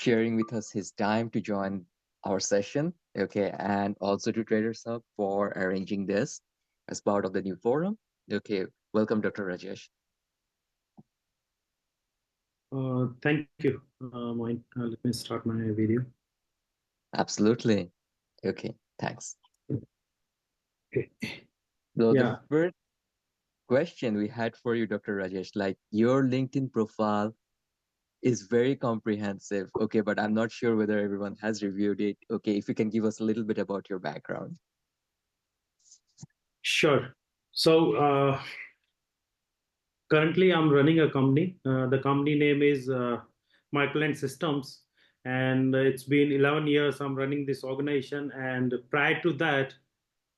sharing with us his time to join our session. Okay, and also to Traders Hub for arranging this as part of the new forum. Okay, welcome, Dr. Rajesh. Thank you, Moin. Let me start my video. Absolutely. Okay, thanks. Okay. So the Yeah, first question we had for you, Dr. Rajesh, like your LinkedIn profile is very comprehensive. Okay, but I'm not sure whether everyone has reviewed it. Okay, if you can give us a little bit about your background. sure. So currently, I'm running a company. The company name is Microland Systems, and it's been 11 years I'm running this organization. And prior to that,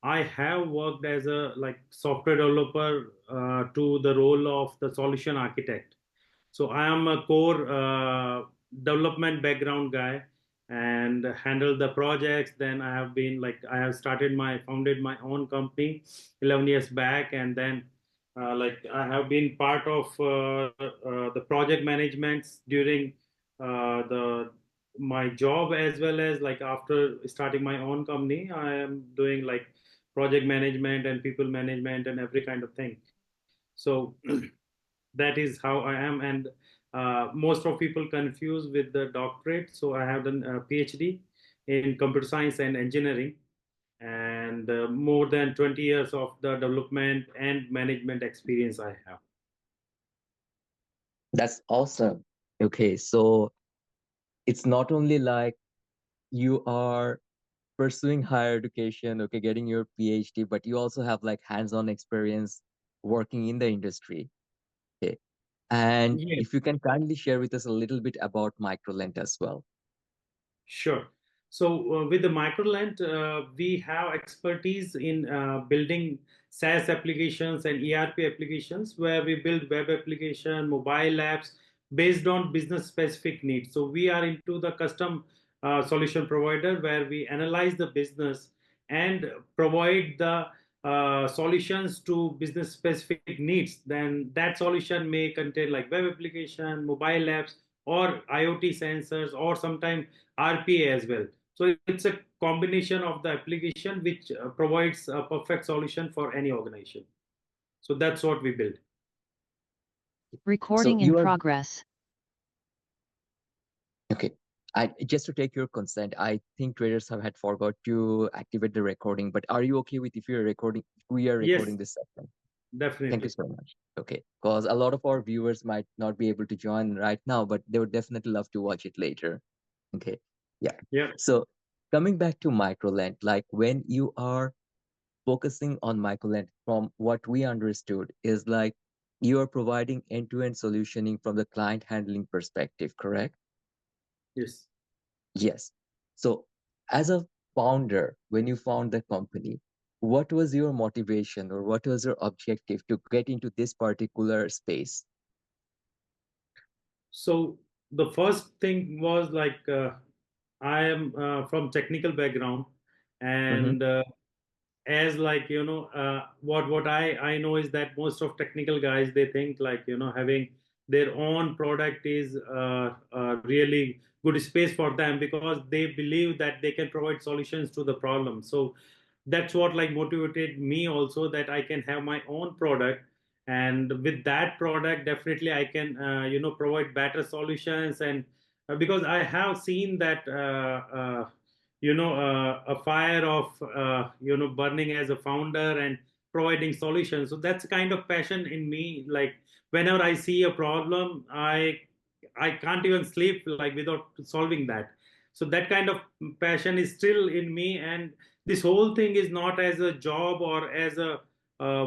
I have worked as a software developer to the role of the solution architect. So I am a core development background guy and handle the projects. Then I have founded my own company 11 years back, and then I have been part of the project managements during the my job, as well as like after starting my own company. I am doing like project management and people management and every kind of thing. So that is how I am. And most of people confuse with the doctorate. So I have done a PhD in computer science and engineering, and more than 20 years of the development and management experience I have. That's awesome. Okay, so it's not only like you are pursuing higher education, okay, getting your PhD, but you also have like hands-on experience working in the industry. Okay. And Yeah, if you can kindly share with us a little bit about Microlent as well. sure. So with the Microlent, we have expertise in building SaaS applications and ERP applications, where we build web application, mobile apps based on business specific needs. So we are into the custom solution provider, where we analyze the business and provide the solutions to business specific needs. Then that solution may contain like web application, mobile apps, or IoT sensors, or sometimes RPA as well. So it's a combination of the application which provides a perfect solution for any organization. So that's what we build. So Recording in you are progress. okay. I just to take your consent, I think traders have had forgot to activate the recording, but are you okay with if you're recording, if we are Yes, recording this session? Thank you definitely. so much. Okay. Because a lot of our viewers might not be able to join right now, but they would definitely love to watch it later. Okay. Yeah. Yeah. So coming back to Microlent, like when you are focusing on Microlent, from what we understood, is like you are providing end-to-end solutioning from the client handling perspective, correct? Yes. Yes. So as a founder, when you found the company, what was your motivation or what was your objective to get into this particular space? So the first thing was I am from technical background, Mm-hmm. and as what I know is that most of technical guys, they think having their own product is really good space for them, because they believe that they can provide solutions to the problem. So that's what like motivated me also, that I can have my own product, and with that product definitely I can provide better solutions. And because I have seen that a fire of burning as a founder and providing solutions. So that's kind of passion in me. Like whenever I see a problem, I can't even sleep like without solving that. So that kind of passion is still in me, and this whole thing is not as a job or as a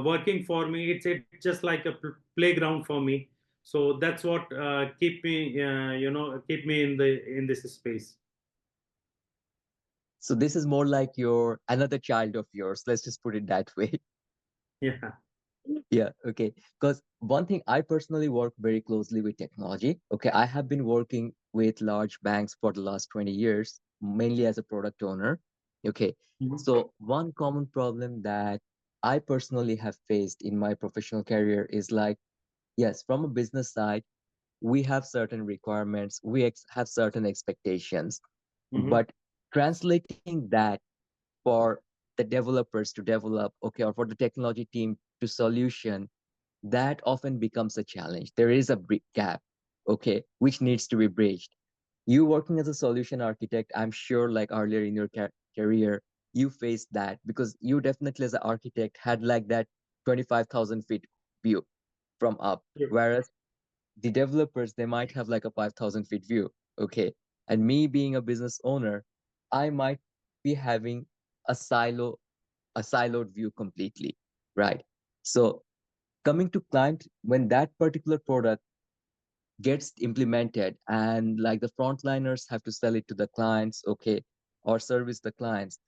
working for me. It's just like a playground for me. So that's what keep me in this space. So this is more like your another child of yours. Let's just put it that way. Yeah. Yeah, okay. Because one thing, I personally work very closely with technology. Okay, I have been working with large banks for the last 20 years, mainly as a product owner. Okay, Mhm. so one common problem that I personally have faced in my professional career is like, yes, from a business side, we have certain requirements, we have certain expectations, Mm-hmm. but translating that for the developers to develop, okay, or for the technology team to solution, that often becomes a challenge. There is a gap, okay, which needs to be bridged. You working as a solution architect, I'm sure like earlier in your career, you faced that because you definitely as an architect had like that 25,000 feet view from up, Sure. whereas the developers, they might have like a 5,000 feet view, okay? And me being a business owner, I might be having a a siloed view completely, right? So coming to client, when that particular product gets implemented and like the frontliners have to sell it to the clients, okay, or service the clients,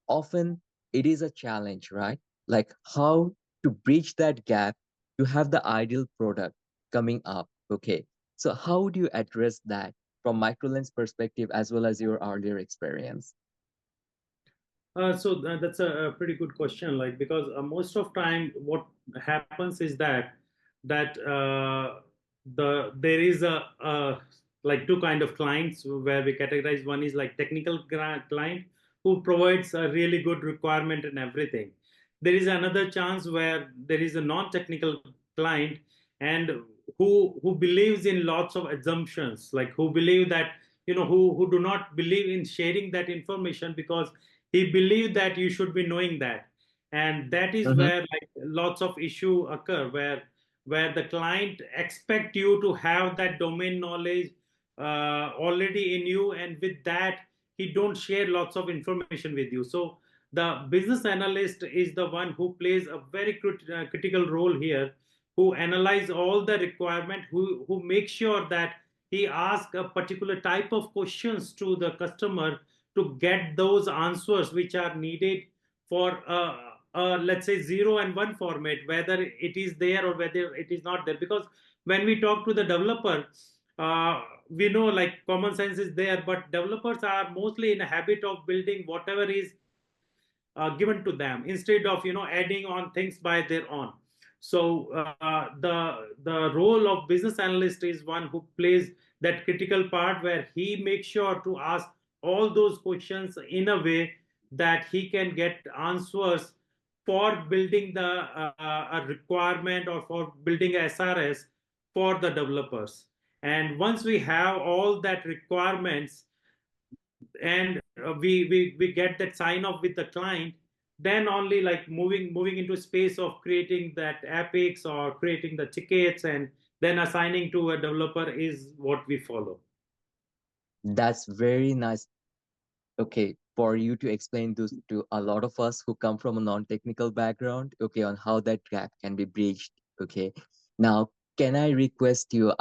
often it is a challenge, right? Like how to bridge that gap to have the ideal product coming up, okay? So how do you address that from Microlens perspective as well as your earlier experience? So that's a pretty good question. Like because most of time, what happens is that there is a like two kind of clients where we categorize. One is like technical client who provides a really good requirement and everything. There is another chance where there is a non-technical client and who believes in lots of assumptions, like who believe that who do not believe in sharing that information because he believed that you should be knowing that, and that is Mm-hmm. where like lots of issue occur where the client expect you to have that domain knowledge already in you, and with that he don't share lots of information with you. So the business analyst is the one who plays a very critical role here, who analyze all the requirement, who make sure that he ask a particular type of questions to the customer to get those answers which are needed for let's say 0 and 1 format, whether it is there or whether it is not there. Because when we talk to the developer, we know like common sense is there, but developers are mostly in a habit of building whatever is given to them instead of adding on things by their own. So the role of business analyst is one who plays that critical part where he makes sure to ask all those questions in a way that he can get answers for building the a requirement or for building a SRS for the developers. And once we have all that requirements and we get that sign off with the client, then only like moving into space of creating that epics or creating the tickets and then assigning to a developer is what we follow. That's very nice, okay, for you to explain this to a lot of us who come from a non-technical background, okay, on how that gap can be bridged, okay. Now, can I request you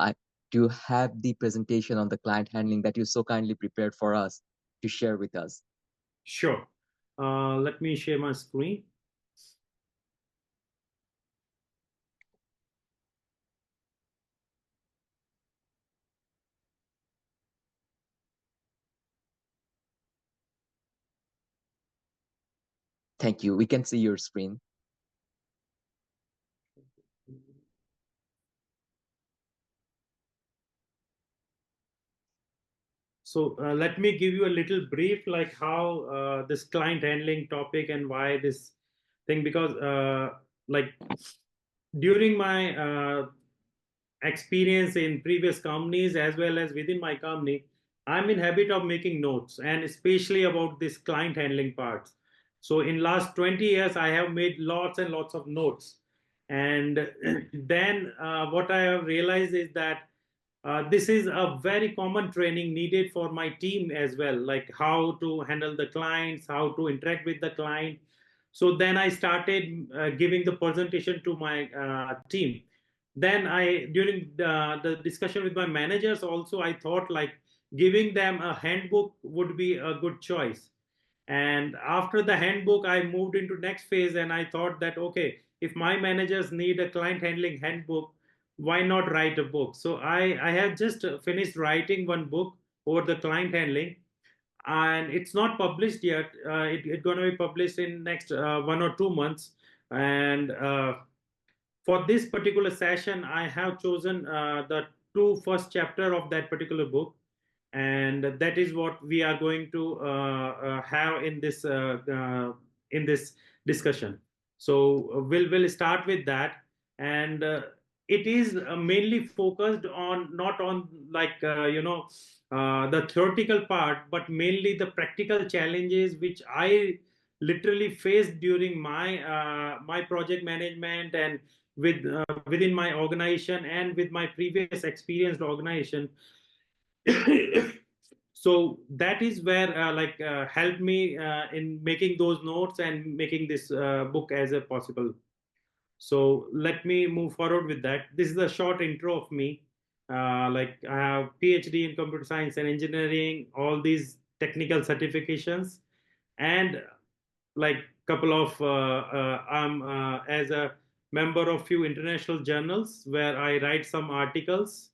to have the presentation on the client handling that you so kindly prepared for us to share with us? Sure. Let me share my screen. Thank you. We can see your screen. So let me give you a little brief, like how this client handling topic and why this thing, because like during my experience in previous companies as well as within my company, I'm in habit of making notes, and especially about this client handling parts. So in last 20 years I have made lots and lots of notes. And then what I have realized is that this is a very common training needed for my team as well, like how to handle the clients, how to interact with the client. So then I started giving the presentation to my team. Then I during the discussion with my managers also, I thought like giving them a handbook would be a good choice. And after the handbook I moved into next phase, and I thought that okay, if my managers need a client handling handbook, why not write a book? So I have just finished writing one book over the client handling, and it's not published yet. It's going to be published in next 1 or 2 months. And for this particular session I have chosen the to first chapter of that particular book, and that is what we are going to have in this discussion. So we'll start with that, and it is mainly focused on not on like the theoretical part, but mainly the practical challenges which I literally faced during my project management and within my organization and with my previous experienced organization. So that is where helped me in making those notes and making this book as a possible. So let me move forward with that. This is a short intro of me. Like I have PhD in computer science and engineering, all these technical certifications, and like couple of I'm as a member of few international journals where I write some articles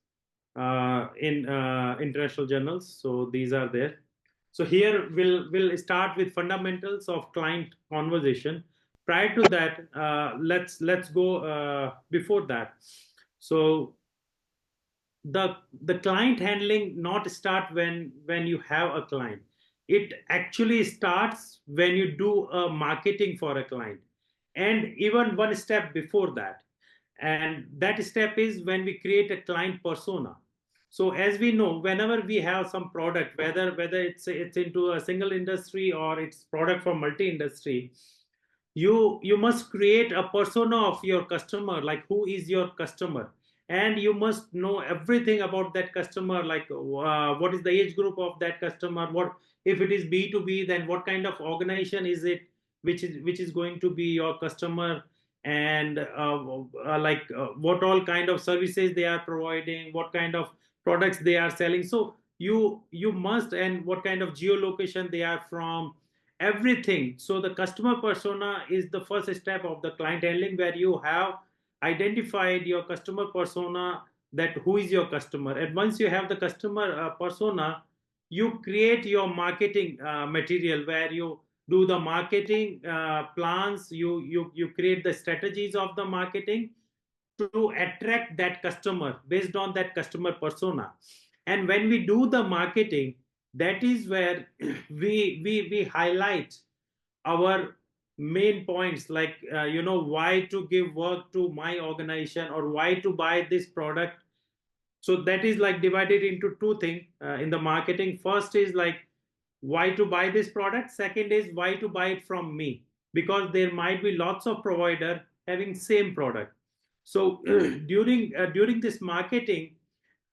in international journals. So these are there. So here we'll start with fundamentals of client conversation. Prior to that, let's go before that. So the client handling not start when you have a client. It actually starts when you do a marketing for a client, and even one step before that. And that step is when we create a client persona. So as we know, whenever we have some product, whether it's into a single industry or it's product for multi industry, you must create a persona of your customer, like who is your customer, and you must know everything about that customer, like what is the age group of that customer, what if it is B2B, then what kind of organization is it, which is going to be your customer, and what all kind of services they are providing, what kind of products they are selling. So you must, and what kind of geolocation they are from, everything. So the customer persona is the first step of the client handling, where you have identified your customer persona, that who is your customer. And once you have the customer persona, you create your marketing material, where you do the marketing plans, you create the strategies of the marketing to attract that customer based on that customer persona. And when we do the marketing, that is where we highlight our main points, like why to give work to my organization, or why to buy this product. So that is like divided into two things in the marketing. First is like why to buy this product, second is why to buy it from me, because there might be lots of provider having same product. So during this marketing,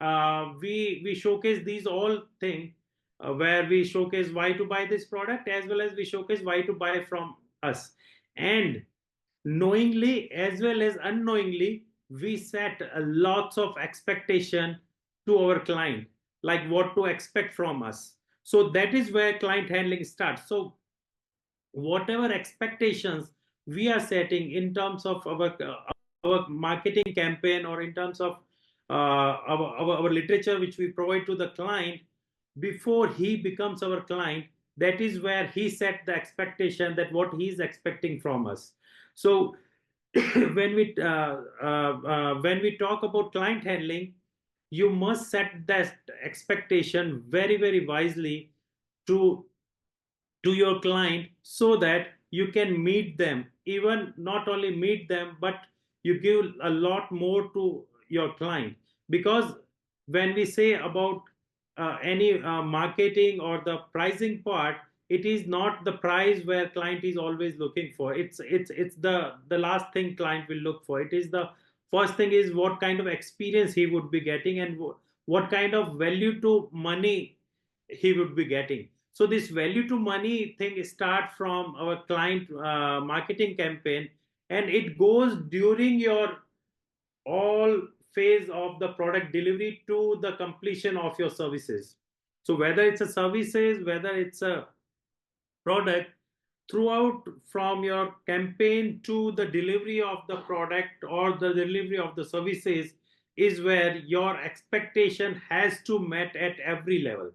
we showcase these all things, where we showcase why to buy this product, as well as we showcase why to buy from us. And knowingly as well as unknowingly, we set lots of expectation to our client, like what to expect from us. So that is where client handling starts. So whatever expectations we are setting in terms of our marketing campaign, or in terms of our literature which we provide to the client, before he becomes our client, that is where he set the expectation, that what he is expecting from us. So when we talk about client handling, you must set that expectation very very wisely to your client, so that you can meet them, even not only meet them, but you give a lot more to your client. Because when we say about any marketing or the pricing part, it is not the price where client is always looking for. It's the last thing client will look for. It is the first thing is what kind of experience he would be getting, and what kind of value to money he would be getting. So this value to money thing start from our client marketing campaign, and it goes during your all phase of the product delivery to the completion of your services. So whether it's a services, whether it's a product, throughout from your campaign to the delivery of the product or the delivery of the services, is where your expectation has to met at every level.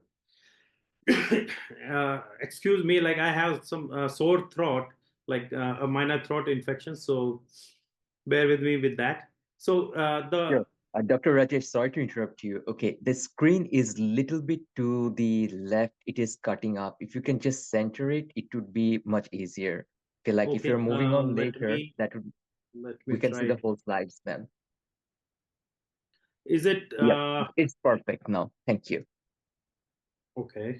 Excuse me, like I have some sore throat, like a minor throat infection, so bear with me with that. So the Sure. Dr. Rajesh, sorry to interrupt you. Okay, the screen is little bit to the left. It is cutting up. If you can just center it, it would be much easier. Okay, like if you're Okay, moving on let later, me that would let we me can see the try. whole slides then. Is it Yep, it's perfect now. Thank you. okay?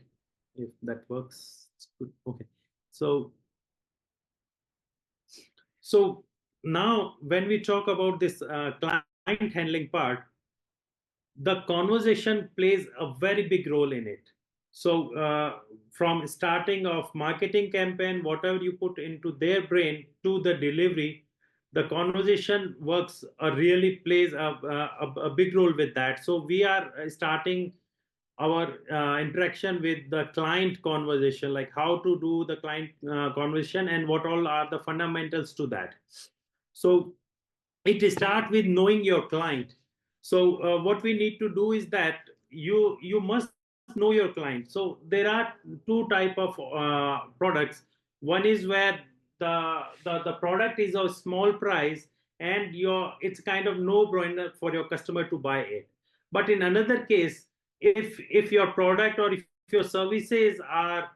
If that works, it's good. Okay, so so now when we talk about this client handling part, the conversation plays a very big role in it. So from starting of marketing campaign, whatever you put into their brain to the delivery, the conversation works really plays a big role with that. So we are starting our interaction with the client conversation, like how to do the client conversation and what all are the fundamentals to that. So it start with knowing your client. So what we need to do is that you must know your client. So there are two type of products. One is where the product is a small price, and it's kind of no brainer for your customer to buy it. But in another case, if your product or if your services are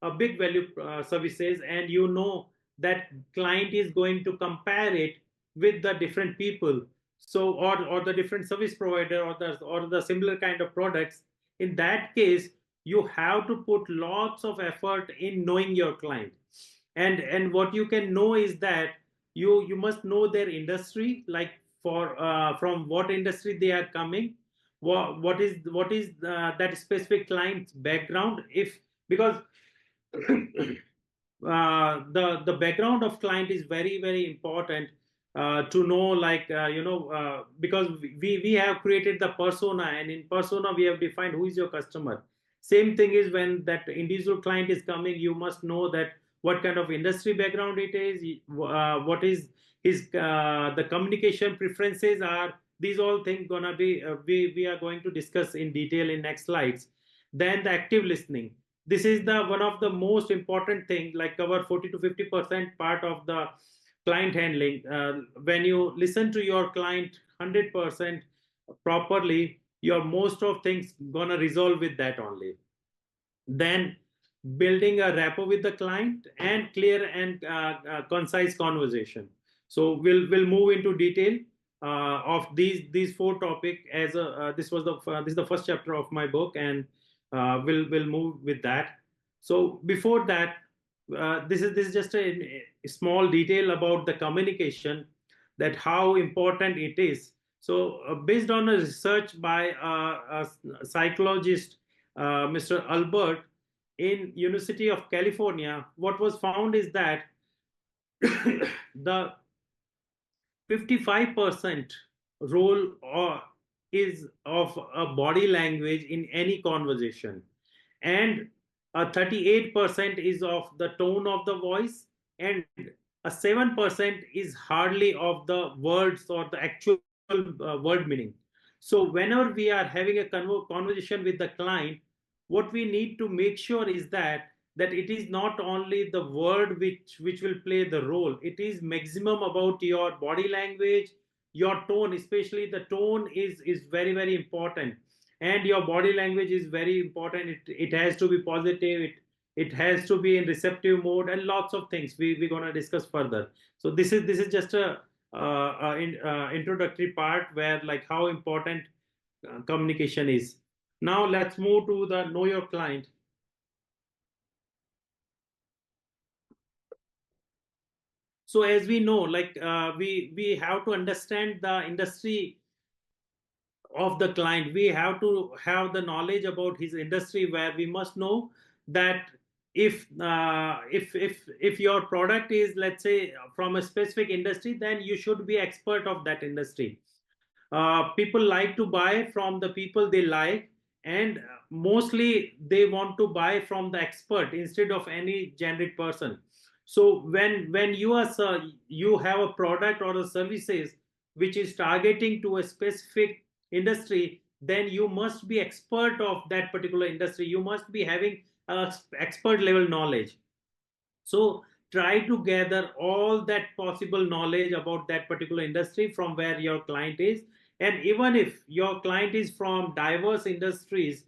a big value services, and you know that client is going to compare it with the different people, so or the different service provider, or the similar kind of products, in that case you have to put lots of effort in knowing your client. And what you can know is that you must know their industry, like for from what industry they are coming, what is that specific client's background. If Because the background of client is very very important to know, like because we have created the persona, and in persona we have defined who is your customer. Same thing is when that individual client is coming, you must know that what kind of industry background it is, what is his the communication preferences are. These all things gonna be we are going to discuss in detail in next slides. Then the active listening, this is the one of the most important thing, like cover 40 to 50% part of the client handling. When you listen to your client 100% properly, your most of things gonna resolve with that only. Then building a rapport with the client and clear and concise conversation. So we'll move into detail of these four topic as a this is the first chapter of my book, and we'll move with that. So before that, this is just a small detail about the communication, that how important it is. So based on a research by a psychologist, Mr. Albert, in University of California, what was found is that the 55% role is of a body language in any conversation, and 38% is of the tone of the voice, and a 7% is hardly of the words or the actual word meaning. So whenever we are having a conversation with the client, what we need to make sure is that it is not only the word which will play the role. It is maximum about your body language, your tone. Especially the tone is very very important, and your body language is very important. It has to be positive, it has to be in receptive mode, and lots of things we're going to discuss further. So this is just a introductory part, where like how important communication is. Now let's move to the know your client. So as we know, like we have to understand the industry of the client. We have to have the knowledge about his industry, where we must know that if your product is, let's say, from a specific industry, then you should be expert of that industry. People like to buy from the people they like, and mostly they want to buy from the expert instead of any generic person. So when you have a product or a services which is targeting to a specific industry, then you must be expert of that particular industry. You must be having expert level knowledge. So try to gather all that possible knowledge about that particular industry from where your client is, And even if your client is from diverse industries,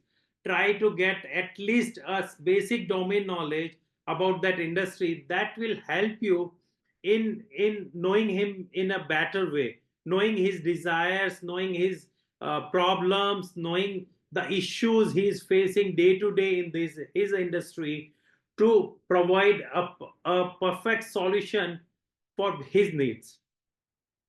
try to get at least a basic domain knowledge about that industry. That will help you in knowing him in a better way, knowing his desires, knowing his problems, knowing the issues he is facing day to day in this his industry, to provide a perfect solution for his needs.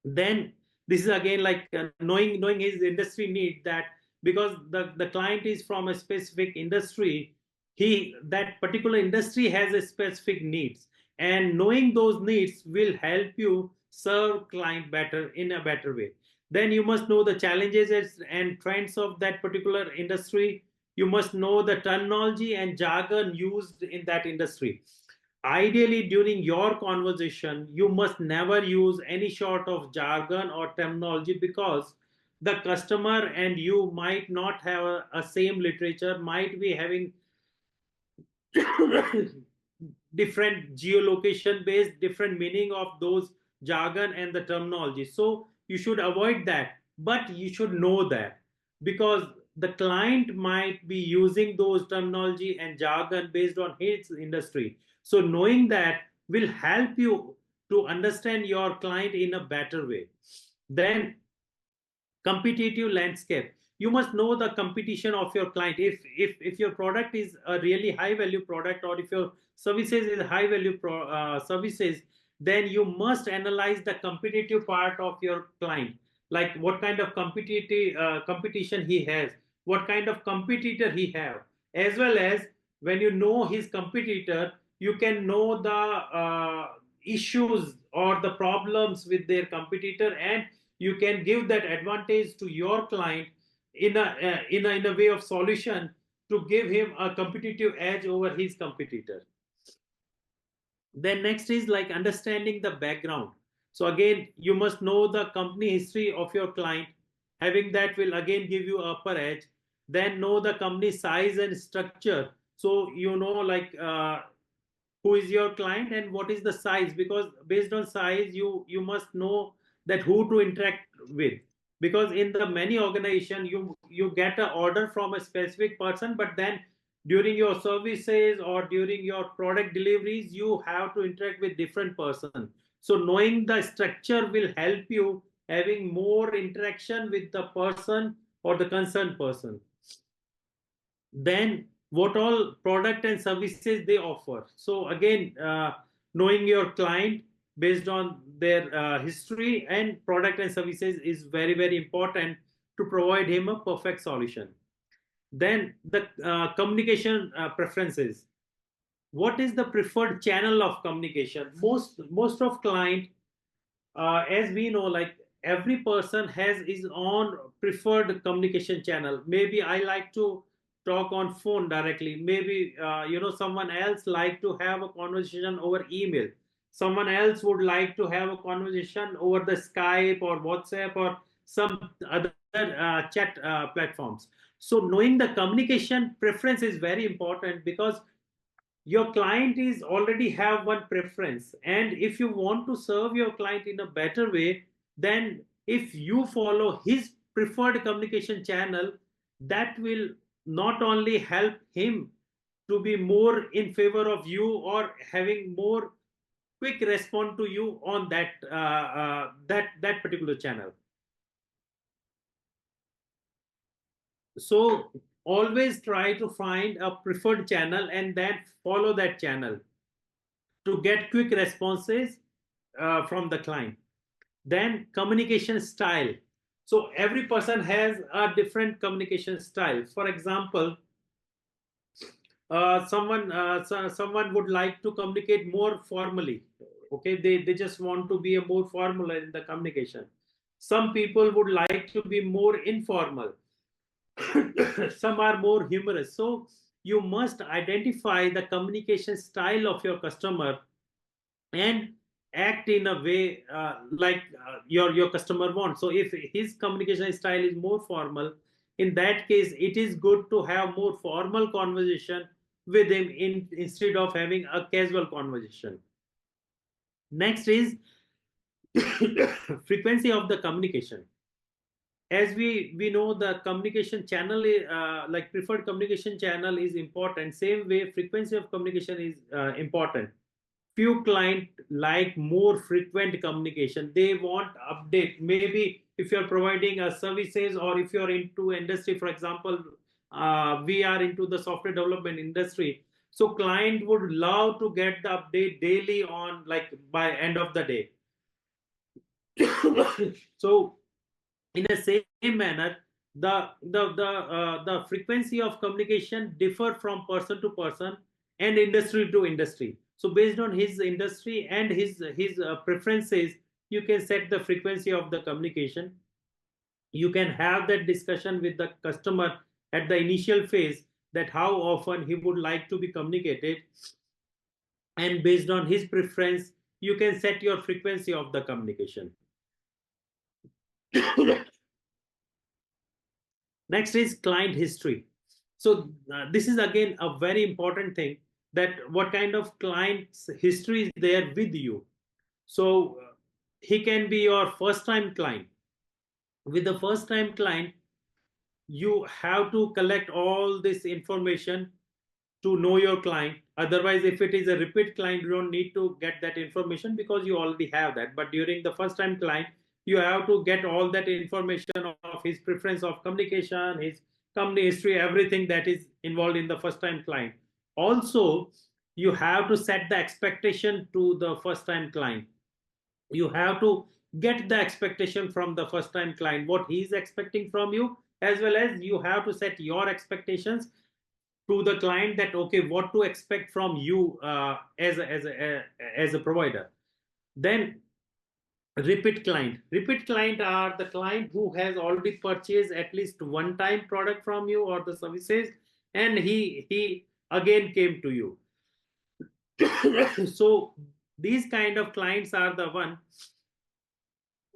Then this is again like knowing his industry need, that because the client is from a specific industry, he that particular industry has a specific needs, and knowing those needs will help you serve client better in a better way. Then you must know the challenges and trends of that particular industry. You must know the terminology and jargon used in that industry. Ideally, during your conversation, you must never use any sort of jargon or terminology, because the customer and you might not have a same literature, might be having different geolocation based different meaning of those jargon and the terminology. So you should avoid that, but you should know that, because the client might be using those terminology and jargon based on his industry. So knowing that will help you to understand your client in a better way. Then competitive landscape, you must know the competition of your client. If your product is a really high value product, or if your services is high value services, then you must analyze the competitive part of your client, like what kind of competitive competition he has, what kind of competitor he have, as well as when you know his competitor, you can know the issues or the problems with their competitor, and you can give that advantage to your client in a way of solution, to give him a competitive edge over his competitor. Then next is like understanding the background. So again, you must know the company history of your client. Having that will again give you upper edge. Then know the company size and structure. So you know like who is your client and what is the size, because based on size you must know that who to interact with. Because in the many organization, you get an order from a specific person, but then during your services or during your product deliveries, you have to interact with different person. So knowing the structure will help you having more interaction with the person or the concerned person. Then what all product and services they offer. So again, knowing your client based on their history and product and services is very very important to provide him a perfect solution. Then the communication preferences. What is the preferred channel of communication? Most of client, as we know, like every person has his own preferred communication channel. Maybe I like to talk on phone directly. Maybe someone else like to have a conversation over email. Someone else would like to have a conversation over the Skype or WhatsApp or some other chat platforms. So knowing the communication preference is very important, because your client is already have one preference, and if you want to serve your client in a better way, then if you follow his preferred communication channel, that will not only help him to be more in favor of you or having more quick response to you on that particular channel. So always try to find a preferred channel and then follow that channel to get quick responses from the client. Then communication style. So every person has a different communication style. For example, someone would like to communicate more formally. Okay, they just want to be a more formal in the communication. Some people would like to be more informal. Some are more humorous. So you must identify the communication style of your customer and act in a way like your customer wants. So if his communication style is more formal, in that case it is good to have more formal conversation with him instead of having a casual conversation. Next is frequency of the communication. as we know, the communication channel, like preferred communication channel is important. Same way, frequency of communication is important. Few client like more frequent communication. They want update. Maybe if you're providing a services, or if you're into industry, for example, we are into the software development industry, so client would love to get the update daily on, like, by end of the day. So in the same manner, the frequency of communication differ from person to person and industry to industry. So based on his industry and his preferences, you can set the frequency of the communication. You can have that discussion with the customer at the initial phase, that how often he would like to be communicated, and based on his preference, you can set your frequency of the communication. Next is client history. So this is again a very important thing, that what kind of client's history is there with you. So he can be your first time client. With the first time client, you have to collect all this information to know your client. Otherwise, if it is a repeat client, you don't need to get that information because you already have that. But during the first time client, you have to get all that information of his preference of communication, his company history, everything that is involved in the first time client. Also, you have to set the expectation to the first time client. You have to get the expectation from the first time client, what he's expecting from you, as well as you have to set your expectations to the client, that okay, what to expect from you as a provider. Then repeat client are the client who has already purchased at least one time product from you or the services, and he again came to you. So these kind of clients are the one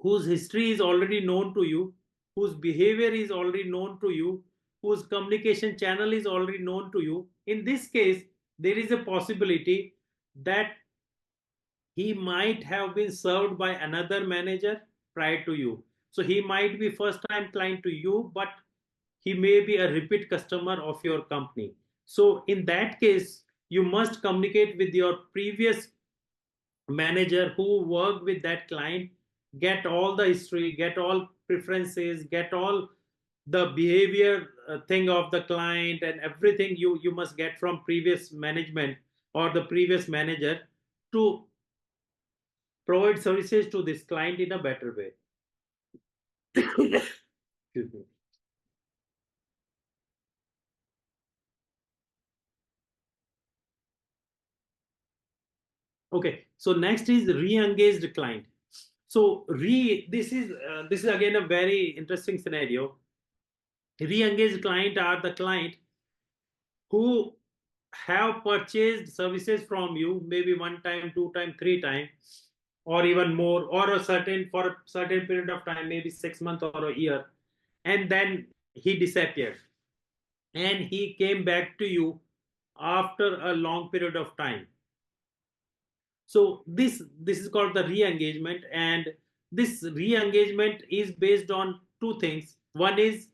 whose history is already known to you, whose behavior is already known to you, whose communication channel is already known to you. In this case, there is a possibility that he might have been served by another manager prior to you. So he might be first time client to you, but he may be a repeat customer of your company. So in that case, you must communicate with your previous manager who worked with that client, get all the history, get all preferences, get all the behavior thing of the client, and everything you must get from previous management or the previous manager, to provide services to this client in a better way. Excuse me. Okay, so next is re-engaged client. So this is again a very interesting scenario. Re-engaged client are the client who have purchased services from you maybe one time, two time, three times, or even more, or a certain for a certain period of time, maybe 6 months or a year, and then he disappeared, and he came back to you after a long period of time. So this is called the re-engagement, and this re-engagement is based on two things. One is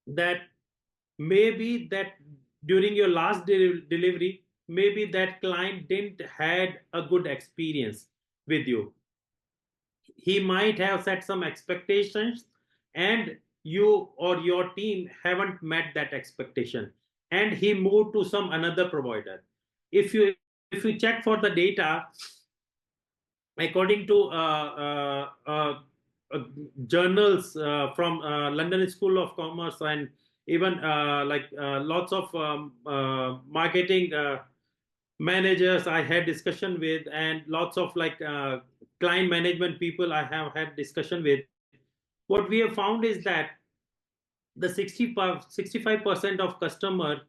that maybe that during your last delivery, maybe that client didn't had a good experience with you. He might have set some expectations, and you or your team haven't met that expectation, and he moved to some another provider. If you check for the data, according to uh, journals from London School of Commerce, and even lots of marketing managers I had discussion with, and lots of client management people I have had discussion with, what we have found is that the 65% of customer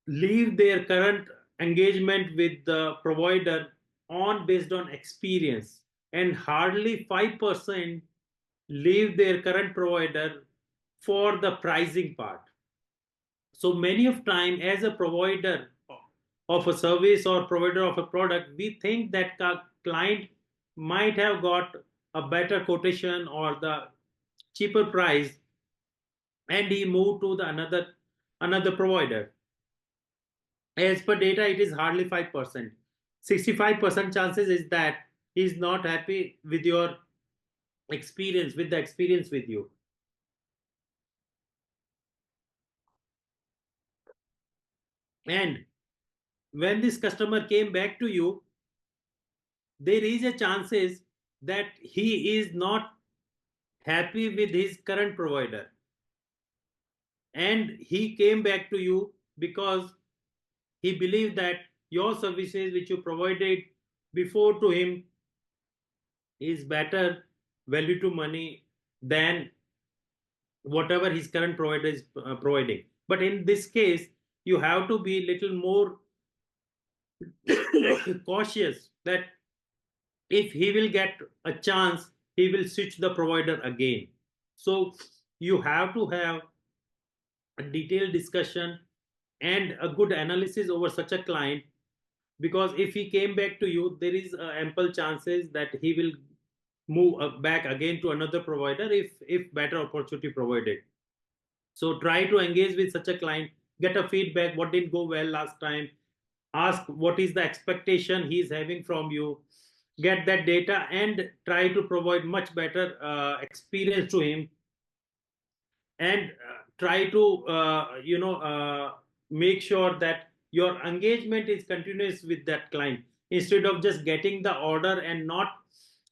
leave their current engagement with the provider on based on experience, and hardly 5% leave their current provider for the pricing part. So many of time, as a provider of a service or provider of a product, we think that client might have got a better quotation or the cheaper price, and he moved to the another provider. As per data, it is hardly 5%. 65% chances is that he is not happy with your experience, with the experience with you. And when this customer came back to you, there is a chances that he is not happy with his current provider, and he came back to you because he believed that your services which you provided before to him is better value to money than whatever his current provider is providing. But in this case, you have to be little more cautious that if he will get a chance, he will switch the provider again. So you have to have a detailed discussion and a good analysis over such a client, because if he came back to you, there is ample chances that he will move back again to another provider if better opportunity provided. So try to engage with such a client, get a feedback what didn't go well last time, ask what is the expectation he is having from you, get that data and try to provide much better experience to him, and try to make sure that your engagement is continuous with that client, instead of just getting the order and not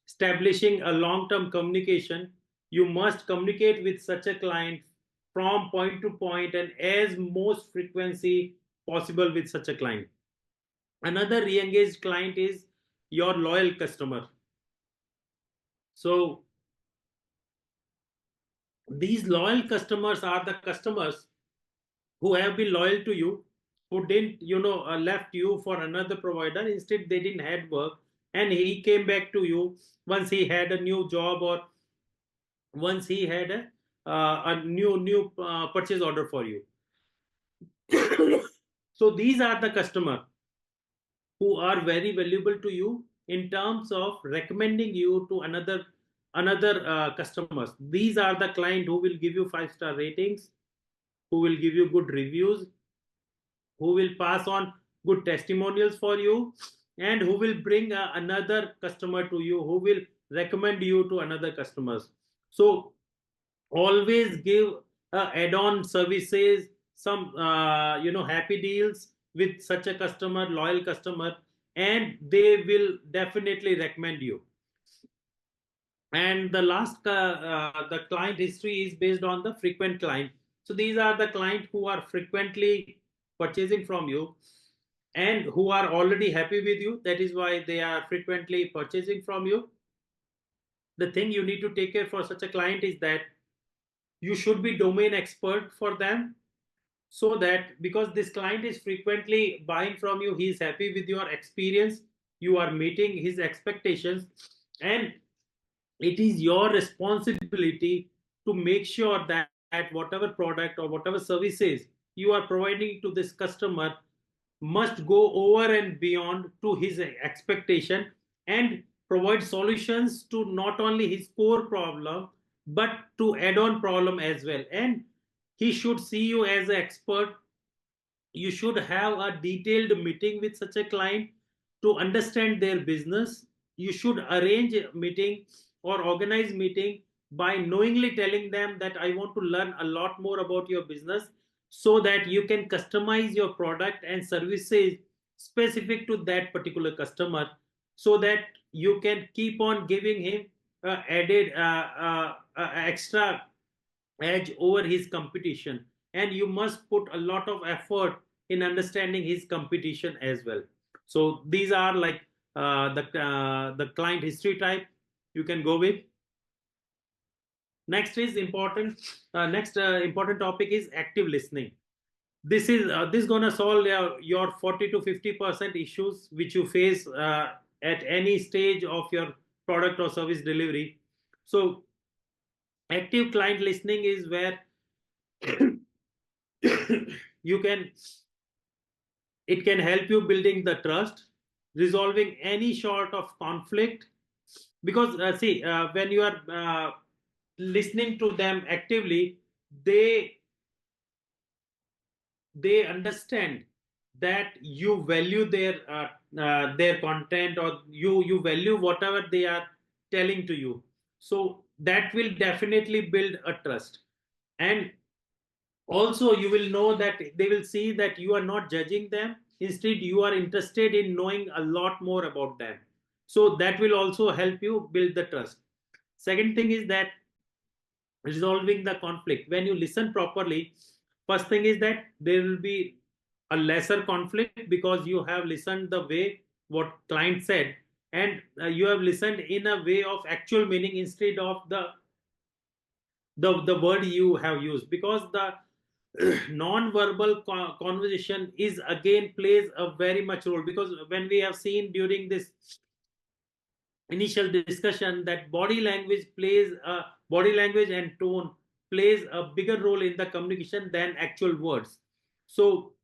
establishing a long term communication. You must communicate with such a client from point to point and as most frequency possible with such a client. Another re-engaged client is your loyal customer. So these loyal customers are the customers who have been loyal to you, who didn't left you for another provider, instead they didn't had work and he came back to you once he had a new job, or once he had a new purchase order for you. So these are the customer who are very valuable to you in terms of recommending you to another customers. These are the client who will give you 5-star ratings, who will give you good reviews, who will pass on good testimonials for you, and who will bring another customer to you, who will recommend you to another customers. So always give add-on services, some happy deals with such a customer, loyal customer, and they will definitely recommend you. And the last the client history is based on the frequent client. So these are the client who are frequently purchasing from you and who are already happy with you, that is why they are frequently purchasing from you. The thing you need to take care for such a client is that you should be domain expert for them, so that because this client is frequently buying from you, he is happy with your experience, you are meeting his expectations, and it is your responsibility to make sure that whatever product or whatever services you are providing to this customer must go over and beyond to his expectation, and provide solutions to not only his core problem but to add on problem as well. And he should see you as an expert. You should have a detailed meeting with such a client to understand their business. You should arrange a meeting or organize meeting by knowingly telling them that I want to learn a lot more about your business, so that you can customize your product and services specific to that particular customer, so that you can keep on giving him added extra edge over his competition. And you must put a lot of effort in understanding his competition as well. So these are like the client history type you can go with. Next is important. Next important topic is active listening. This gonna solve your 40 to 50% issues which you face at any stage of your product or service delivery. So active client listening is where you can it can help you building the trust, resolving any sort of conflict, because see, when you are listening to them actively, they they understand that you value their content, or you value whatever they are telling to you. So that will definitely build a trust. And also you will know that they will see that you are not judging them, instead you are interested in knowing a lot more about them. So that will also help you build the trust. Second thing is that resolving the conflict. When you listen properly, first thing is that there will be a lesser conflict, because you have listened the way what client said, and you have listened in a way of actual meaning instead of the word you have used. Because the non-verbal conversation is again plays a very much role, because when we have seen during this initial discussion that body language and tone plays a bigger role in the communication than actual words. So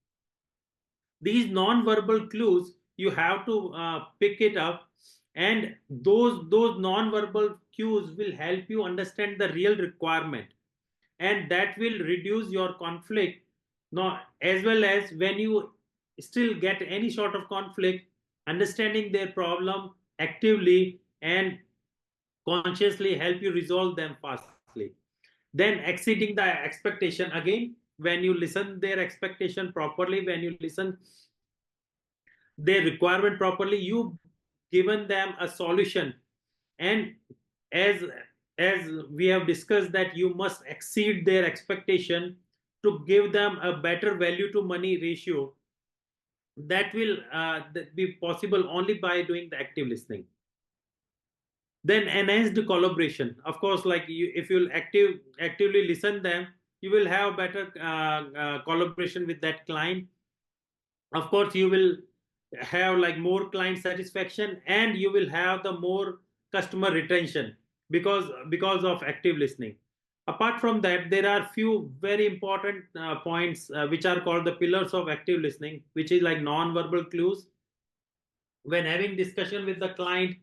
these non-verbal clues you have to pick it up, and those non-verbal cues will help you understand the real requirement, and that will reduce your conflict. Now, as well as when you still get any sort of conflict, understanding their problem actively and consciously help you resolve them fastly. Then exceeding the expectation, again, when you listen their expectation properly, when you listen their requirement properly, you given them a solution. And as as we have discussed that you must exceed their expectation to give them a better value to money ratio, that will be possible only by doing the active listening. Then enhanced collaboration, of course, like you, if you'll actively listen them, you will have better collaboration with that client. Of course you will have like more client satisfaction, and you will have the more customer retention, because of active listening. Apart from that, there are few very important points which are called the pillars of active listening, which is like non-verbal clues. When having discussion with the client,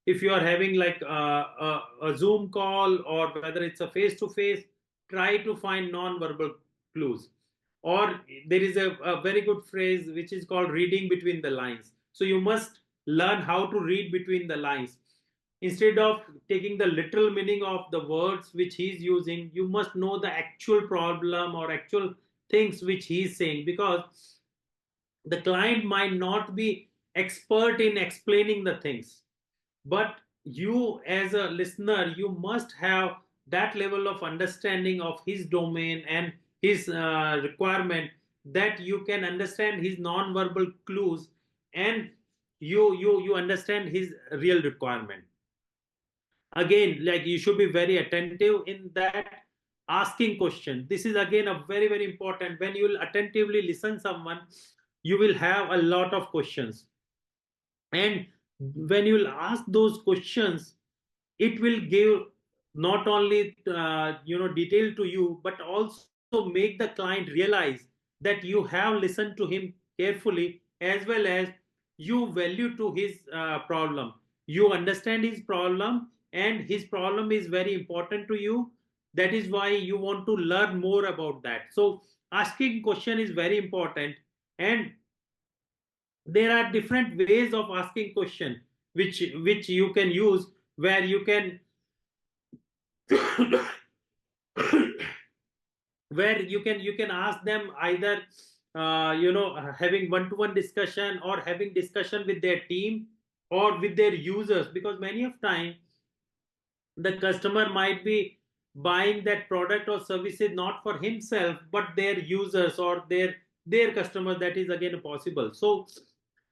if you are having like a Zoom call, or whether it's a face to face, try to find non-verbal clues. Or there is a very good phrase which is called reading between the lines. So you must learn how to read between the lines. Instead of taking the literal meaning of the words which he's using, you must know the actual problem or actual things which he's saying, because the client might not be expert in explaining the things, but you as a listener, you must have that level of understanding of his domain and his requirement, that you can understand his non-verbal clues, and you understand his real requirement. Again, like you should be very attentive in that. Asking question, this is again a very very important. When you will attentively listen someone, you will have a lot of questions, and when you will ask those questions, it will give not only detail to you, but also make the client realize that you have listened to him carefully, as well as you value to his problem. You understand his problem, and his problem is very important to you. That is why you want to learn more about that. So asking question is very important. And there are different ways of asking question which you can use, where you can where you can ask them either having one to one discussion, or having discussion with their team, or with their users, because many of time the customer might be buying that product or services not for himself, but their users or their customers. That is again possible. So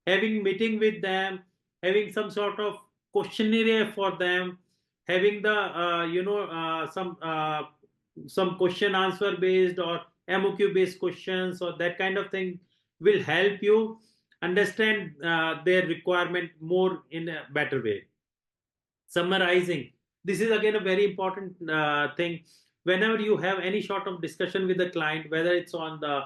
having meeting with them, having some sort of questionnaire for them, having the some question answer based or MOQ based questions, or that kind of thing, will help you understand their requirement more in a better way. Summarizing, this is again a very important thing. Whenever you have any sort of discussion with the client, whether it's on the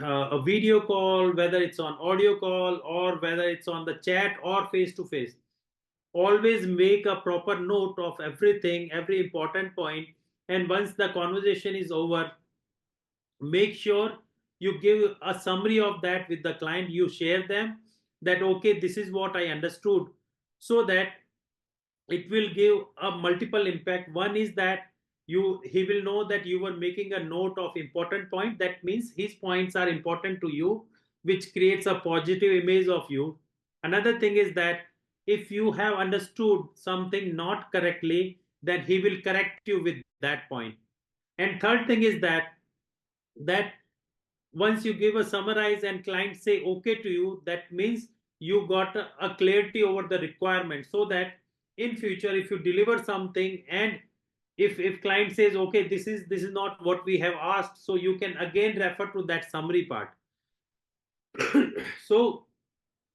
a video call, whether it's on audio call, or whether it's on the chat or face to face, always make a proper note of everything, every important point, and once the conversation is over, make sure you give a summary of that with the client. You share them that okay, this is what I understood, so that it will give a multiple impact. One is that he will know that you were making a note of important point, that means his points are important to you, which creates a positive image of you. Another thing is that if you have understood something not correctly, then he will correct you with that point. And third thing is that once you give a summarize and client say okay to you, that means you got a clarity over the requirement, so that in future if you deliver something, and if client says okay, this is not what we have asked, so you can again refer to that summary part. So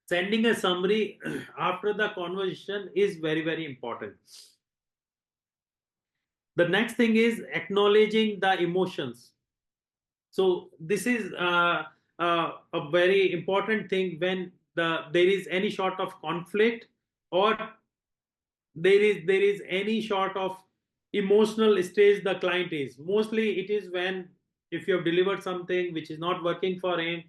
sending a summary after the conversation is very very important. The next thing is acknowledging the emotions. So this is a very important thing when there is any sort of conflict, or there is any sort of emotional stage the client is. Mostly it is when, if you have delivered something which is not working for him,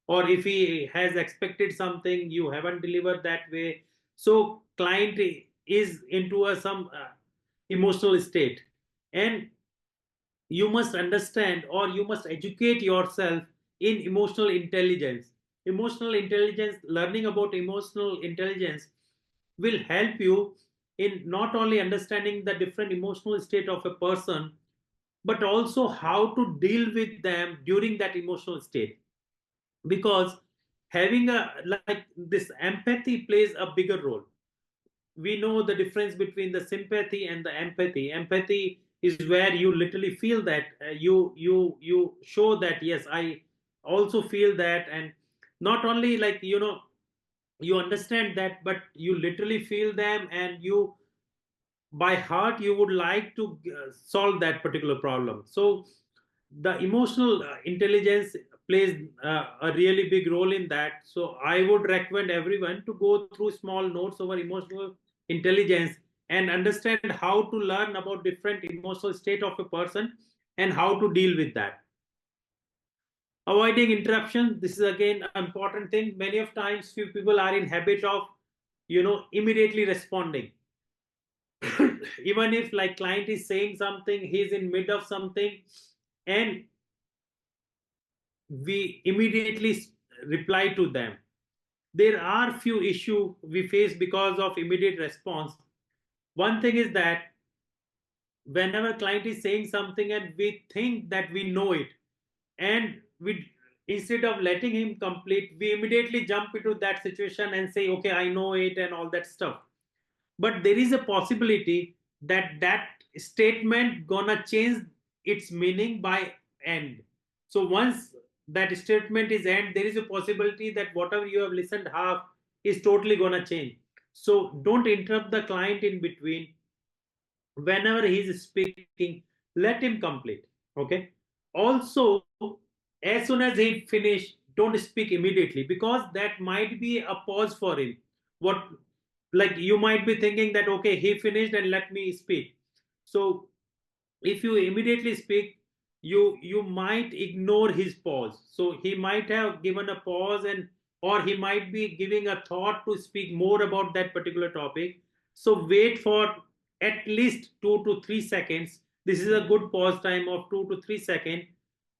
or if he has expected something you haven't delivered that way, so client is into a some emotional state. And you must understand, or you must educate yourself in emotional intelligence. Emotional intelligence, learning about emotional intelligence will help you in not only understanding the different emotional state of a person, but also how to deal with them during that emotional state. Because having a like this empathy plays a bigger role. We know the difference between the sympathy and the empathy. Empathy is where you literally feel that, you show that yes, I also feel that. And not only like you understand that, but you literally feel them, and you by heart you would like to solve that particular problem. So the emotional intelligence plays a really big role in that. So I would recommend everyone to go through small notes over emotional intelligence, and understand how to learn about different emotional state of a person and how to deal with that. Avoiding interruption, this is again an important thing. Many of times few people are in habit of immediately responding. Even if like client is saying something, he's in mid of something, and we immediately reply to them. There are few issues we face because of immediate response. One thing is that whenever client is saying something and we think that we know it, and we, instead of letting him complete, we immediately jump into that situation and say okay, I know it and all that stuff. But there is a possibility that that statement gonna change its meaning by end. So once that statement is end, there is a possibility that whatever you have listened half is totally gonna change. So don't interrupt the client in between. Whenever he is speaking, let him complete. Okay. Also, as soon as he finish, don't speak immediately, because that might be a pause for him. What, like you might be thinking that okay, he finished and let me speak. So if you immediately speak, you might ignore his pause. So he might have given a pause, and or he might be giving a thought to speak more about that particular topic. So wait for at least 2 to 3 seconds. This is a good pause time of 2 to 3 seconds.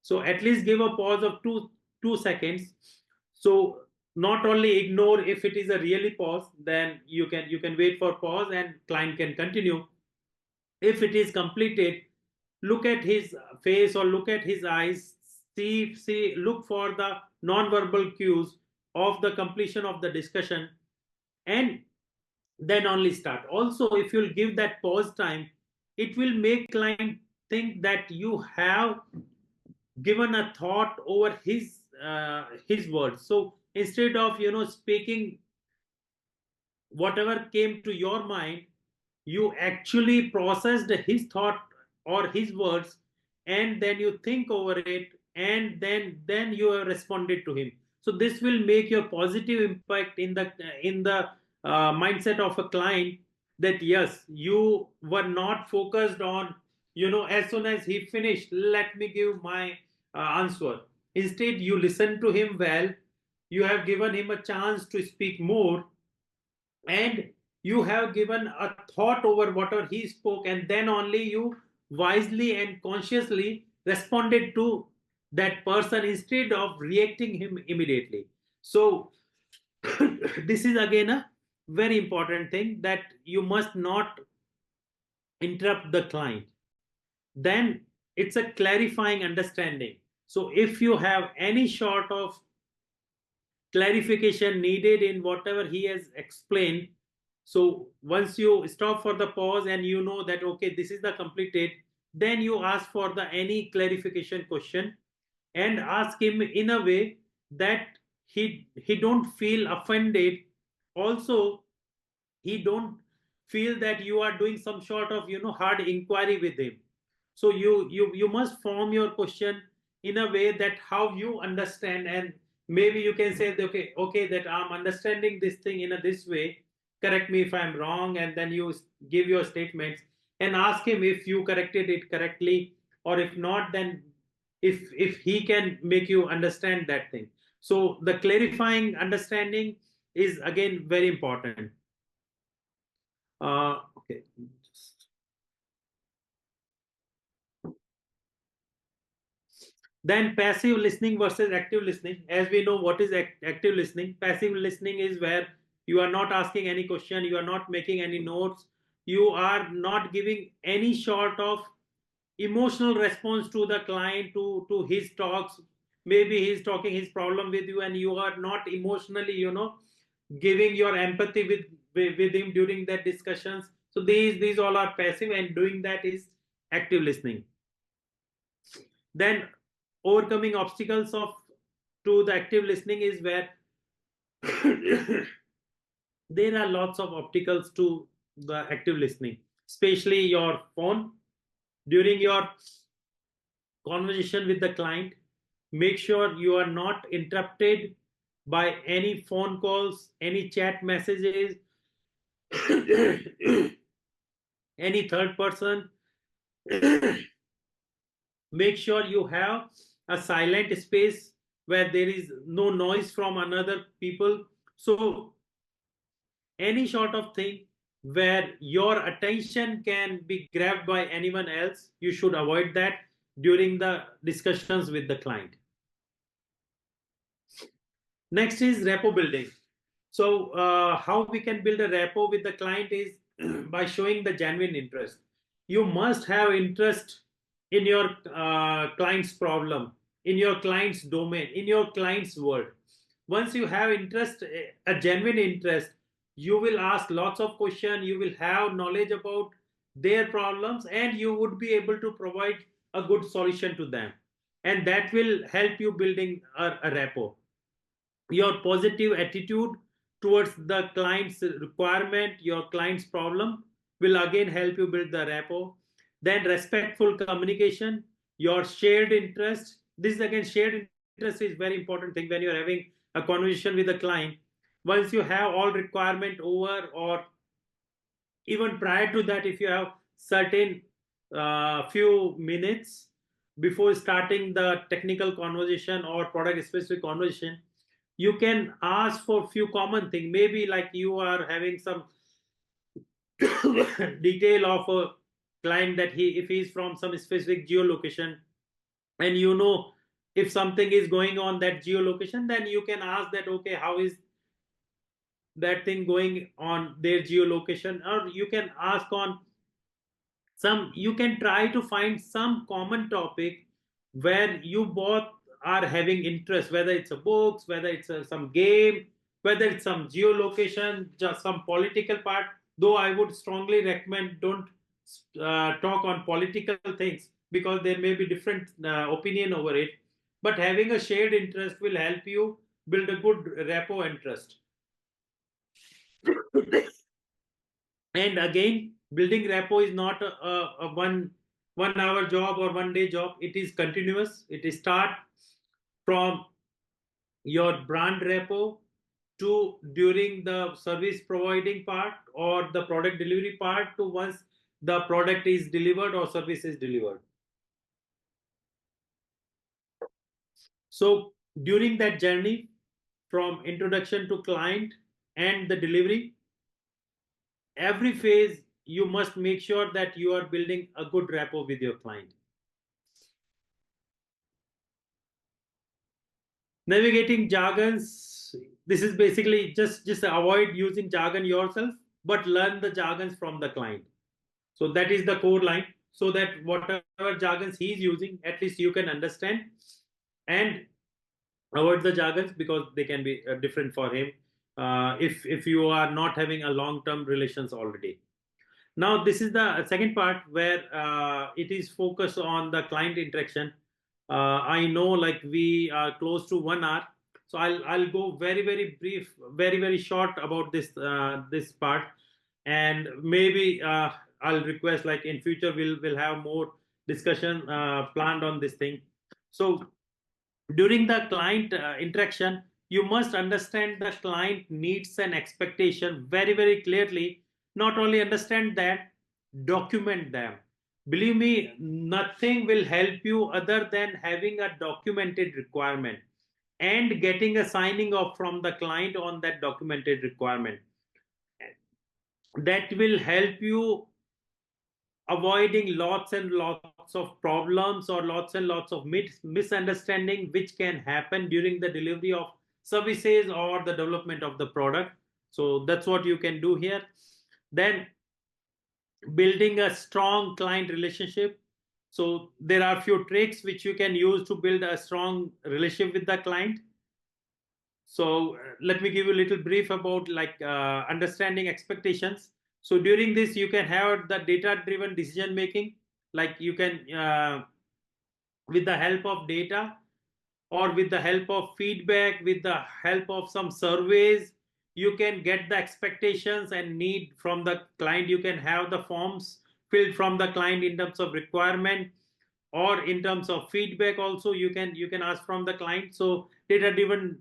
So at least give a pause of 2 seconds. So not only ignore, if it is a really pause, then you can wait for pause and client can continue. If it is completed, look at his face or look at his eyes. See, look for the non-verbal cues of the completion of the discussion, and then only start. Also, if you'll give that pause time, it will make client think that you have given a thought over his words. So instead of speaking whatever came to your mind, you actually processed his thought or his words, and then you think over it, and then you have responded to him. So this will make your positive impact in the mindset of a client, that yes, you were not focused on, as soon as he finished, let me give my answer. Instead, you listen to him well, you have given him a chance to speak more, and you have given a thought over whatever he spoke, and then only you wisely and consciously responded to that person instead of reacting him immediately. So this is again a very important thing, that you must not interrupt the client. Then it's a clarifying understanding. So if you have any sort of clarification needed in whatever he has explained, so once you stop for the pause and you know that okay, this is the completed, then you ask for the any clarification question, and ask him in a way that he don't feel offended. Also, he don't feel that you are doing some sort of hard inquiry with him. So you must form your question in a way that how you understand, and maybe you can say that, okay, that I'm understanding this thing in a this way, correct me if I'm wrong, and then you give your statements and ask him if you corrected it correctly, or if not, then if he can make you understand that thing. So the clarifying understanding is again very important. Okay. Then passive listening versus active listening. As we know, what is active listening? Passive listening is where you are not asking any question, you are not making any notes, you are not giving any sort of emotional response to the client, to his talks. Maybe he's talking his problem with you, and you are not emotionally, giving your empathy with him during that discussions. So these all are passive, and doing that is active listening. Then overcoming obstacles of to the active listening is where there are lots of obstacles to the active listening, especially your phone. During your conversation with the client, make sure you are not interrupted by any phone calls, any chat messages, any third person. Make sure you have a silent space where there is no noise from another people. So any sort of thing where your attention can be grabbed by anyone else, you should avoid that during the discussions with the client. Next is repo building. So how we can build a repo with the client is by showing the genuine interest. You must have interest in your client's problem, in your client's domain, in your client's world. Once you have interest, a genuine interest, you will ask lots of questions, you will have knowledge about their problems, and you would be able to provide a good solution to them. And that will help you building a repo. Your positive attitude towards the client's requirement, your client's problem, will again help you build the rapport. Then respectful communication, your shared interest. This is again, shared interest is very important thing when you're having a conversation with a client. Once you have all requirement over, or even prior to that, if you have certain few minutes before starting the technical conversation or product specific conversation, you can ask for few common things. Maybe like you are having some detail of a client, that he, if he's from some specific geolocation, and if something is going on that geolocation, then you can ask that, okay, how is that thing going on their geolocation. Or you can ask on some, you can try to find some common topic where you both are having interest, whether it's a books, whether it's some game, whether it's some geolocation, just some political part. Though I would strongly recommend, don't talk on political things, because there may be different opinion over it. But having a shared interest will help you build a good rapport interest. And again, building rapport is not a one hour job or 1 day job. It is continuous. It is start from your brand rapport, to during the service providing part or the product delivery part to once the product is delivered or service is delivered. So during that journey from introduction to client and the delivery, every phase you must make sure that you are building a good rapport with your client. Navigating jargons, this is basically just avoid using jargon yourself, but learn the jargons from the client. So that is the core line, so that whatever jargons he's using, at least you can understand, and avoid the jargons because they can be different for him if you are not having a long term relations already. Now this is the second part where it is focused on the client interaction. I know like we are close to 1 hour, so I'll go very brief, very short about this part, and maybe I'll request like in future we'll have more discussion planned on this thing. So during the client interaction, you must understand the client needs and expectation very clearly. Not only understand that, document them. Believe me, nothing will help you other than having a documented requirement and getting a signing off from the client on that documented requirement. That will help you avoiding lots and lots of problems or lots and lots of misunderstanding which can happen during the delivery of services or the development of the product. So that's what you can do here. Then building a strong client relationship. So there are a few tricks which you can use to build a strong relationship with the client. So let me give you a little brief about like understanding expectations. So during this you can have the data driven decision making, like you can with the help of data or with the help of feedback, with the help of some surveys, you can get the expectations and need from the client. You can have the forms filled from the client in terms of requirement or in terms of feedback also. You can ask from the client. So data driven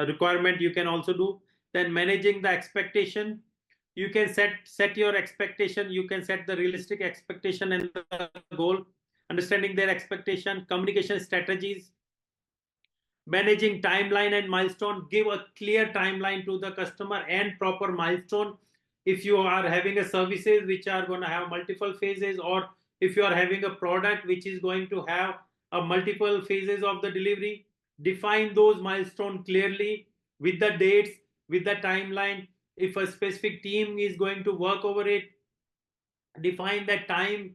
requirement you can also do. Then managing the expectation, you can set your expectation, you can set the realistic expectation and the goal. Understanding their expectation, communication strategies, managing timeline and milestone. Give a clear timeline to the customer and proper milestone. If you are having a services which are going to have multiple phases, or if you are having a product which is going to have a multiple phases of the delivery, define those milestone clearly with the dates, with the timeline. If a specific team is going to work over it, define that time,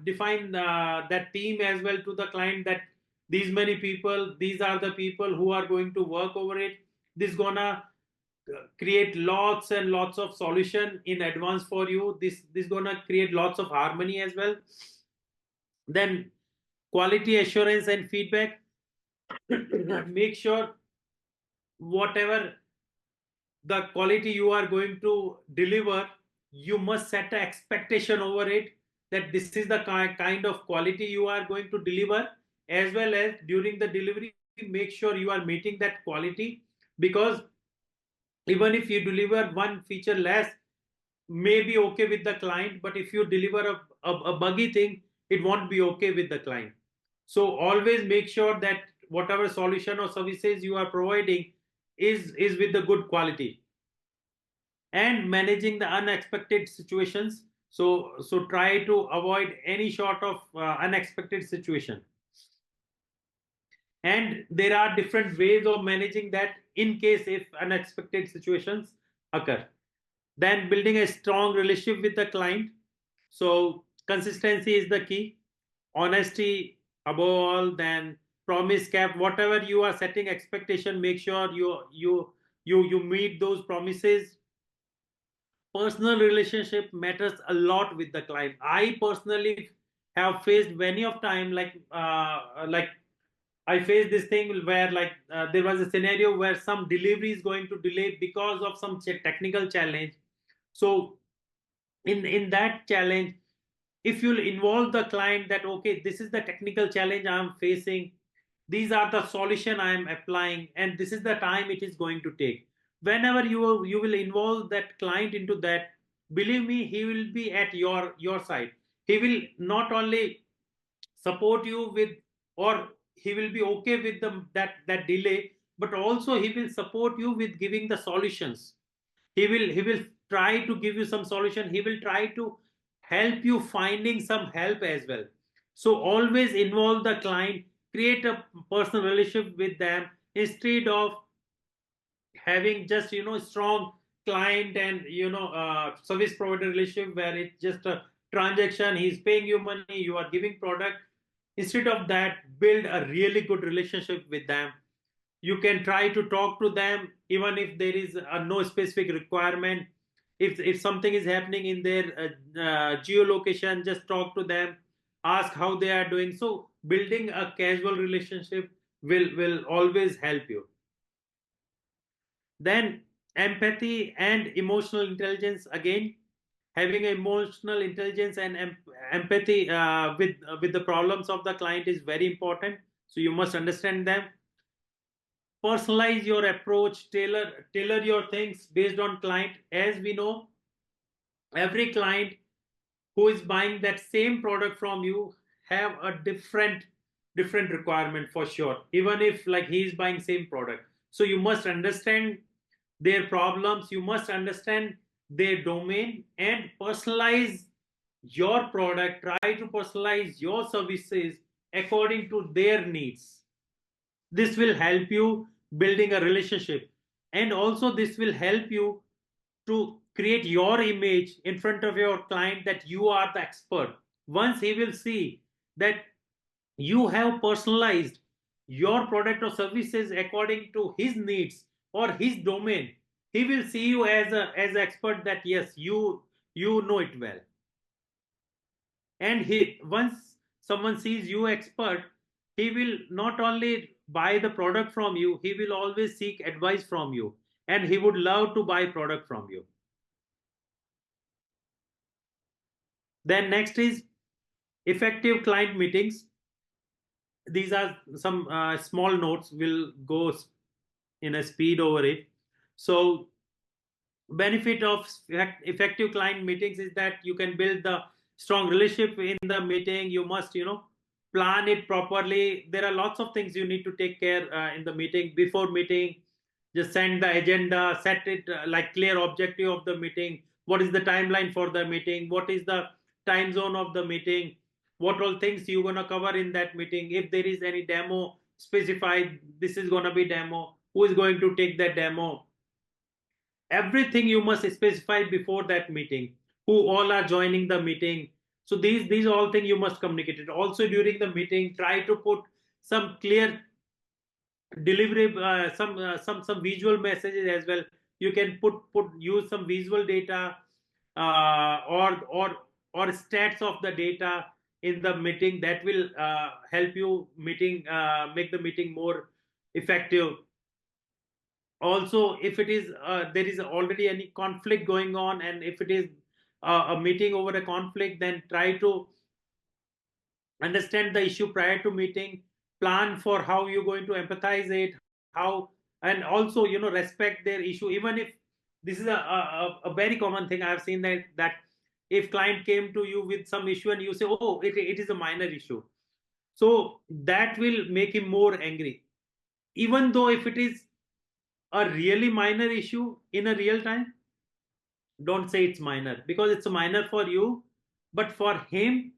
define that team as well to the client, that these many people, these are the people who are going to work over it. This gonna create lots and lots of solution in advance for you. This gonna create lots of harmony as well. Then quality assurance and feedback. Make sure whatever the quality you are going to deliver, you must set an expectation over it, that this is the kind of quality you are going to deliver. As well as during the delivery, make sure you are meeting that quality, because even if you deliver one feature less, may be okay with the client, but if you deliver a buggy thing, it won't be okay with the client. So always make sure that whatever solution or services you are providing is with the good quality. And managing the unexpected situations. So try to avoid any sort of unexpected situation. And there are different ways of managing that in case if unexpected situations occur. Then building a strong relationship with the client. So consistency is the key. Honesty above all. Then promise cap. Whatever you are setting expectation, make sure you meet those promises. Personal relationship matters a lot with the client. I personally have faced many of time like I faced this thing where like there was a scenario where some delivery is going to delay because of some technical challenge. So in that challenge, if you'll involve the client that okay, this is the technical challenge I'm facing, these are the solution I am applying, and this is the time it is going to take. Whenever you will involve that client into that, believe me, he will be at your side. He will not only support you with, or he will be okay with the that delay, but also he will support you with giving the solutions. He will try to give you some solution. He will try to help you finding some help as well. So always involve the client, create a personal relationship with them, instead of having just strong client and service provider relationship where it's just a transaction. He's paying you money, you are giving product. Instead of that, build a really good relationship with them. You can try to talk to them even if there is no specific requirement. If something is happening in their geolocation, just talk to them, ask how they are doing. So building a casual relationship will always help you. Then empathy and emotional intelligence. Again, having emotional intelligence and empathy with the problems of the client is very important. So you must understand them. Personalize your approach, tailor your things based on client. As we know, every client who is buying that same product from you have a different requirement for sure, even if like he is buying same product. So you must understand their problems, you must understand their domain, and personalize your product. Try to personalize your services according to their needs. This will help you building a relationship, and also this will help you to create your image in front of your client that you are the expert. Once he will see that you have personalized your product or services according to his needs or his domain, he will see you as an expert, that yes, you know it well. And he, once someone sees you expert, he will not only buy the product from you, he will always seek advice from you, and he would love to buy product from you. Then next is effective client meetings. These are some small notes, will go in a speed over it. So benefit of effective client meetings is that you can build the strong relationship in the meeting. You must plan it properly. There are lots of things you need to take care in the meeting. Before meeting, just send the agenda, set it like clear objective of the meeting, what is the timeline for the meeting, what is the time zone of the meeting, what all things you're going to cover in that meeting. If there is any demo specified, this is going to be demo, who is going to take that demo. Everything you must specify before that meeting, who all are joining the meeting. So these all things you must communicate it. Also during the meeting, try to put some clear delivery, some visual messages as well. You can put use some visual data, or stats of the data in the meeting. That will help you meeting make the meeting more effective. Also, if it is there is already any conflict going on, and if it is a meeting over a conflict, then try to understand the issue prior to meeting, plan for how you're going to empathize it, how, and also respect their issue. Even if this is a very common thing, I've seen that if client came to you with some issue and you say, oh, it is a minor issue, so that will make him more angry. Even though if it is a really minor issue in a real time, don't say it's minor, because it's a minor for you, but for him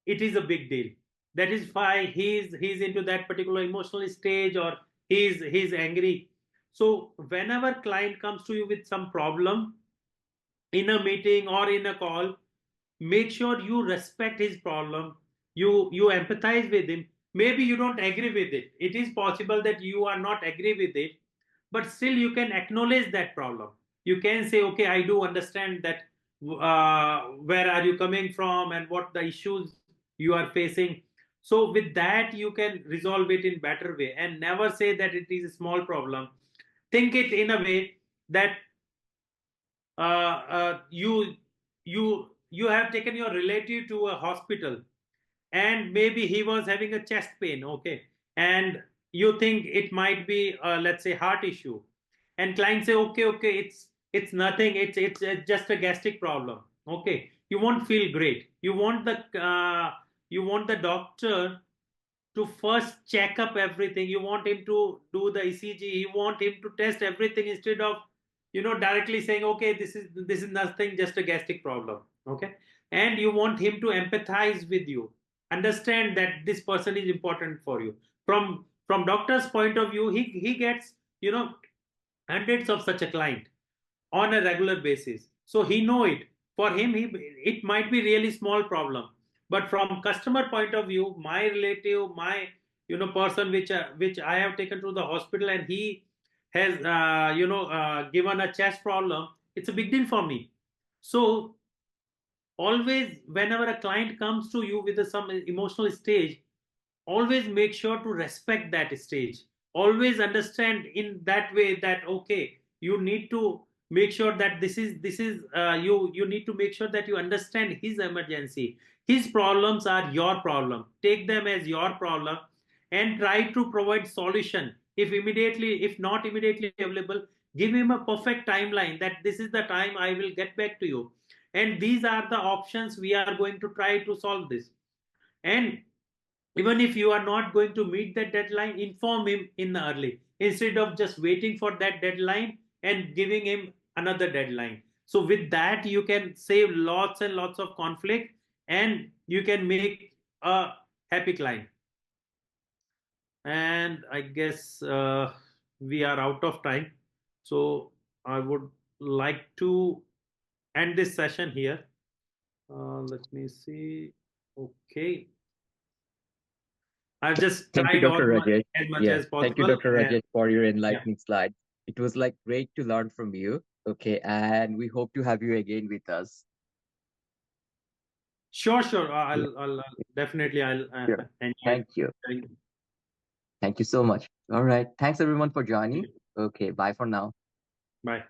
it is a big deal. That is why he's into that particular emotional stage, or he's angry. So whenever client comes to you with some problem in a meeting or in a call, make sure you respect his problem. You empathize with him. Maybe you don't agree with it. It is possible that you are not agree with it, but still you can acknowledge that problem. You can say, okay, I do understand that, where are you coming from and what the issues you are facing. So with that you can resolve it in better way, and never say that it is a small problem. Think it in a way that you have taken your relative to a hospital, and maybe he was having a chest pain. Okay, and you think it might be, let's say, heart issue, and client say, okay, okay, it's nothing, it's just a gastric problem. Okay, you won't feel great. You want the doctor to first check up everything. You want him to do the ECG. You want him to test everything instead of, directly saying, okay, this is nothing, just a gastric problem. Okay, and you want him to empathize with you, understand that this person is important for you. From doctor's point of view, he gets, hundreds of such a client on a regular basis, so he know it. For him, it might be really small problem, but from customer point of view, my relative, my, person which I have taken to the hospital, and he has, given a chest problem, it's a big deal for me. So always, whenever a client comes to you with some emotional stage, always make sure to respect that stage. Always understand in that way that, okay, you need to make sure that this is you need to make sure that you understand his emergency. His problems are your problem, take them as your problem, and try to provide solution. If not immediately available, give him a perfect timeline that this is the time I will get back to you, and these are the options we are going to try to solve this. And even if you are not going to meet that deadline, inform him in the early, instead of just waiting for that deadline and giving him another deadline. So with that, you can save lots and lots of conflict, and you can make a happy client. And I guess we are out of time, so I would like to end this session here. Let me see. Okay, I've just Thank you, tried Dr. Rajesh. as much Yeah, as thank you, possible. Dr. And Rajesh, for your yeah, enlightening slide. It was like great to learn from you. Okay, and we hope to have you again with us. sure, sure. Yeah, I'll definitely I'll sure. enjoy Thank you. sharing. Thank you so much. All right. Thanks everyone for Thank joining. you. Okay, bye for now. Bye.